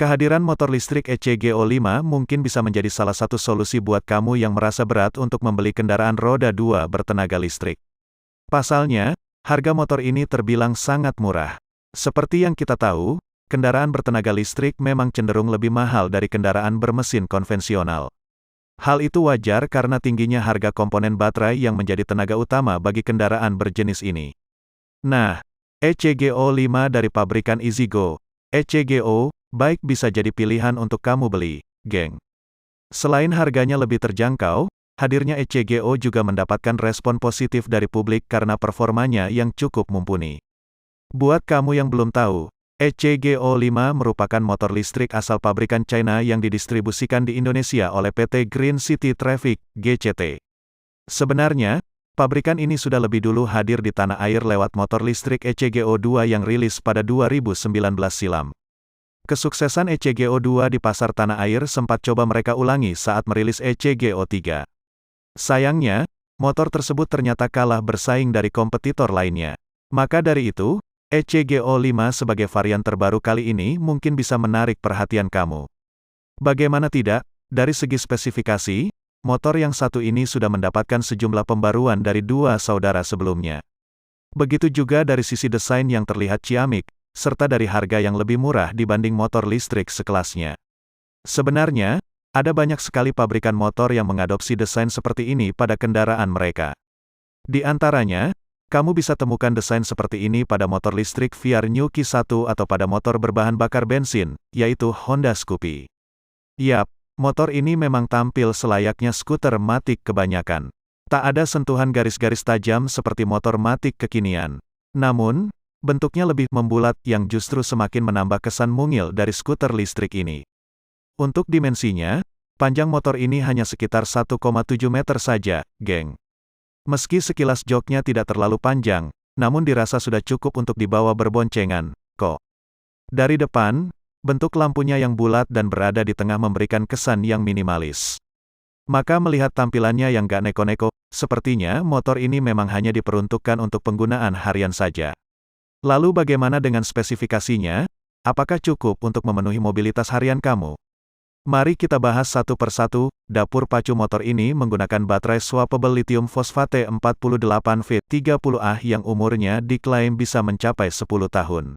Kehadiran motor listrik ECGO5 mungkin bisa menjadi salah satu solusi buat kamu yang merasa berat untuk membeli kendaraan roda 2 bertenaga listrik. Pasalnya, harga motor ini terbilang sangat murah. Seperti yang kita tahu, kendaraan bertenaga listrik memang cenderung lebih mahal dari kendaraan bermesin konvensional. Hal itu wajar karena tingginya harga komponen baterai yang menjadi tenaga utama bagi kendaraan berjenis ini. Nah, ECGO5 dari pabrikan EasyGo, ECGO, baik bisa jadi pilihan untuk kamu beli, geng. Selain harganya lebih terjangkau, hadirnya ECGO juga mendapatkan respon positif dari publik karena performanya yang cukup mumpuni. Buat kamu yang belum tahu, ECGO5 merupakan motor listrik asal pabrikan China yang didistribusikan di Indonesia oleh PT Green City Traffic, GCT. Sebenarnya, pabrikan ini sudah lebih dulu hadir di tanah air lewat motor listrik ECGO2 yang rilis pada 2019 silam. Kesuksesan ECGO2 di pasar tanah air sempat coba mereka ulangi saat merilis ECGO3. Sayangnya, motor tersebut ternyata kalah bersaing dari kompetitor lainnya. Maka dari itu, ECGO5 sebagai varian terbaru kali ini mungkin bisa menarik perhatian kamu. Bagaimana tidak, dari segi spesifikasi, motor yang satu ini sudah mendapatkan sejumlah pembaruan dari dua saudara sebelumnya. Begitu juga dari sisi desain yang terlihat ciamik, serta dari harga yang lebih murah dibanding motor listrik sekelasnya. Sebenarnya, ada banyak sekali pabrikan motor yang mengadopsi desain seperti ini pada kendaraan mereka. Di antaranya, kamu bisa temukan desain seperti ini pada motor listrik VR New Q1 atau pada motor berbahan bakar bensin, yaitu Honda Scoopy. Yap, motor ini memang tampil selayaknya skuter matic kebanyakan. Tak ada sentuhan garis-garis tajam seperti motor matic kekinian. Namun, bentuknya lebih membulat yang justru semakin menambah kesan mungil dari skuter listrik ini. Untuk dimensinya, panjang motor ini hanya sekitar 1,7 meter saja, geng. Meski sekilas joknya tidak terlalu panjang, namun dirasa sudah cukup untuk dibawa berboncengan, kok. Dari depan, bentuk lampunya yang bulat dan berada di tengah memberikan kesan yang minimalis. Maka melihat tampilannya yang gak neko-neko, sepertinya motor ini memang hanya diperuntukkan untuk penggunaan harian saja. Lalu bagaimana dengan spesifikasinya? Apakah cukup untuk memenuhi mobilitas harian kamu? Mari kita bahas satu persatu. Dapur pacu motor ini menggunakan baterai swappable lithium fosfate 48V30A yang umurnya diklaim bisa mencapai 10 tahun.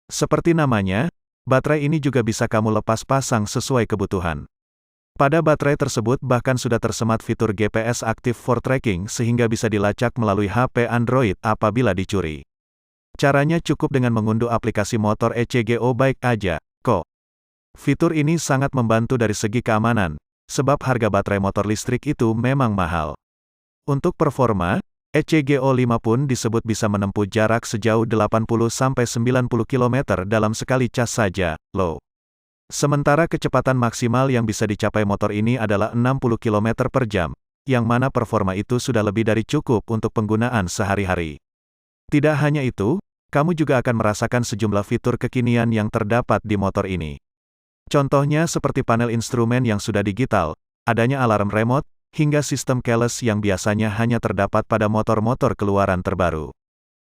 Seperti namanya, baterai ini juga bisa kamu lepas pasang sesuai kebutuhan. Pada baterai tersebut bahkan sudah tersemat fitur GPS Active for Tracking sehingga bisa dilacak melalui HP Android apabila dicuri. Caranya cukup dengan mengunduh aplikasi motor ECGO baik aja, kok. Fitur ini sangat membantu dari segi keamanan, sebab harga baterai motor listrik itu memang mahal. Untuk performa, ECGO5 pun disebut bisa menempuh jarak sejauh 80-90 km dalam sekali cas saja, loh. Sementara kecepatan maksimal yang bisa dicapai motor ini adalah 60 km per jam, yang mana performa itu sudah lebih dari cukup untuk penggunaan sehari-hari. Tidak hanya itu, kamu juga akan merasakan sejumlah fitur kekinian yang terdapat di motor ini. Contohnya seperti panel instrumen yang sudah digital, adanya alarm remote, hingga sistem keyless yang biasanya hanya terdapat pada motor-motor keluaran terbaru.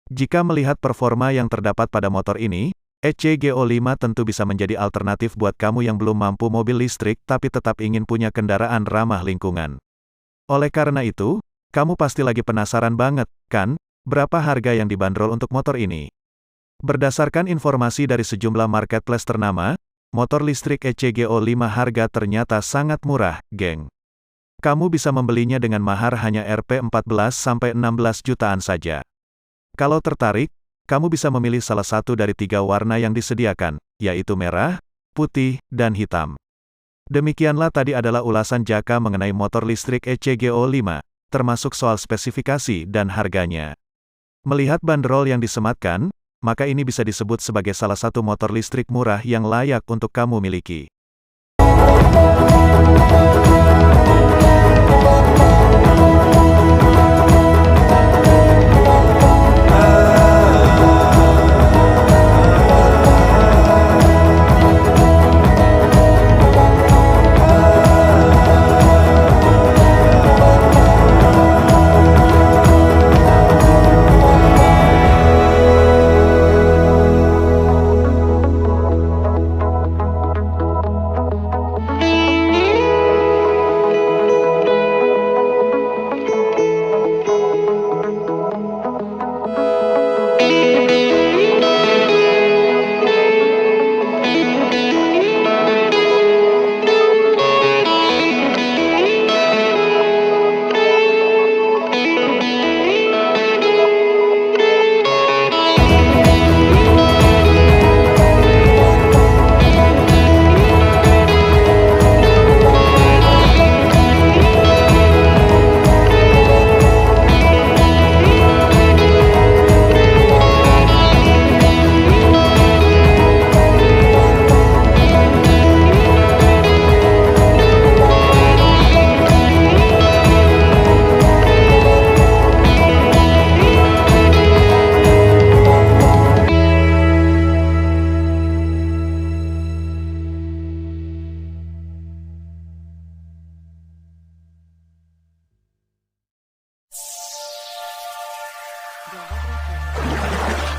Jika melihat performa yang terdapat pada motor ini, ECGO5 tentu bisa menjadi alternatif buat kamu yang belum mampu mobil listrik tapi tetap ingin punya kendaraan ramah lingkungan. Oleh karena itu, kamu pasti lagi penasaran banget, kan? Berapa harga yang dibanderol untuk motor ini? Berdasarkan informasi dari sejumlah marketplace ternama, Motor listrik ECGO 5 harga ternyata sangat murah, geng. Kamu bisa membelinya dengan mahar hanya Rp14-16 jutaan saja. Kalau tertarik, kamu bisa memilih salah satu dari 3 warna yang disediakan, yaitu merah, putih, dan hitam. Demikianlah tadi adalah ulasan Jaka mengenai motor listrik ECGO 5, termasuk soal spesifikasi dan harganya. Melihat bandrol yang disematkan, maka ini bisa disebut sebagai salah satu motor listrik murah yang layak untuk kamu miliki. Java Berikut.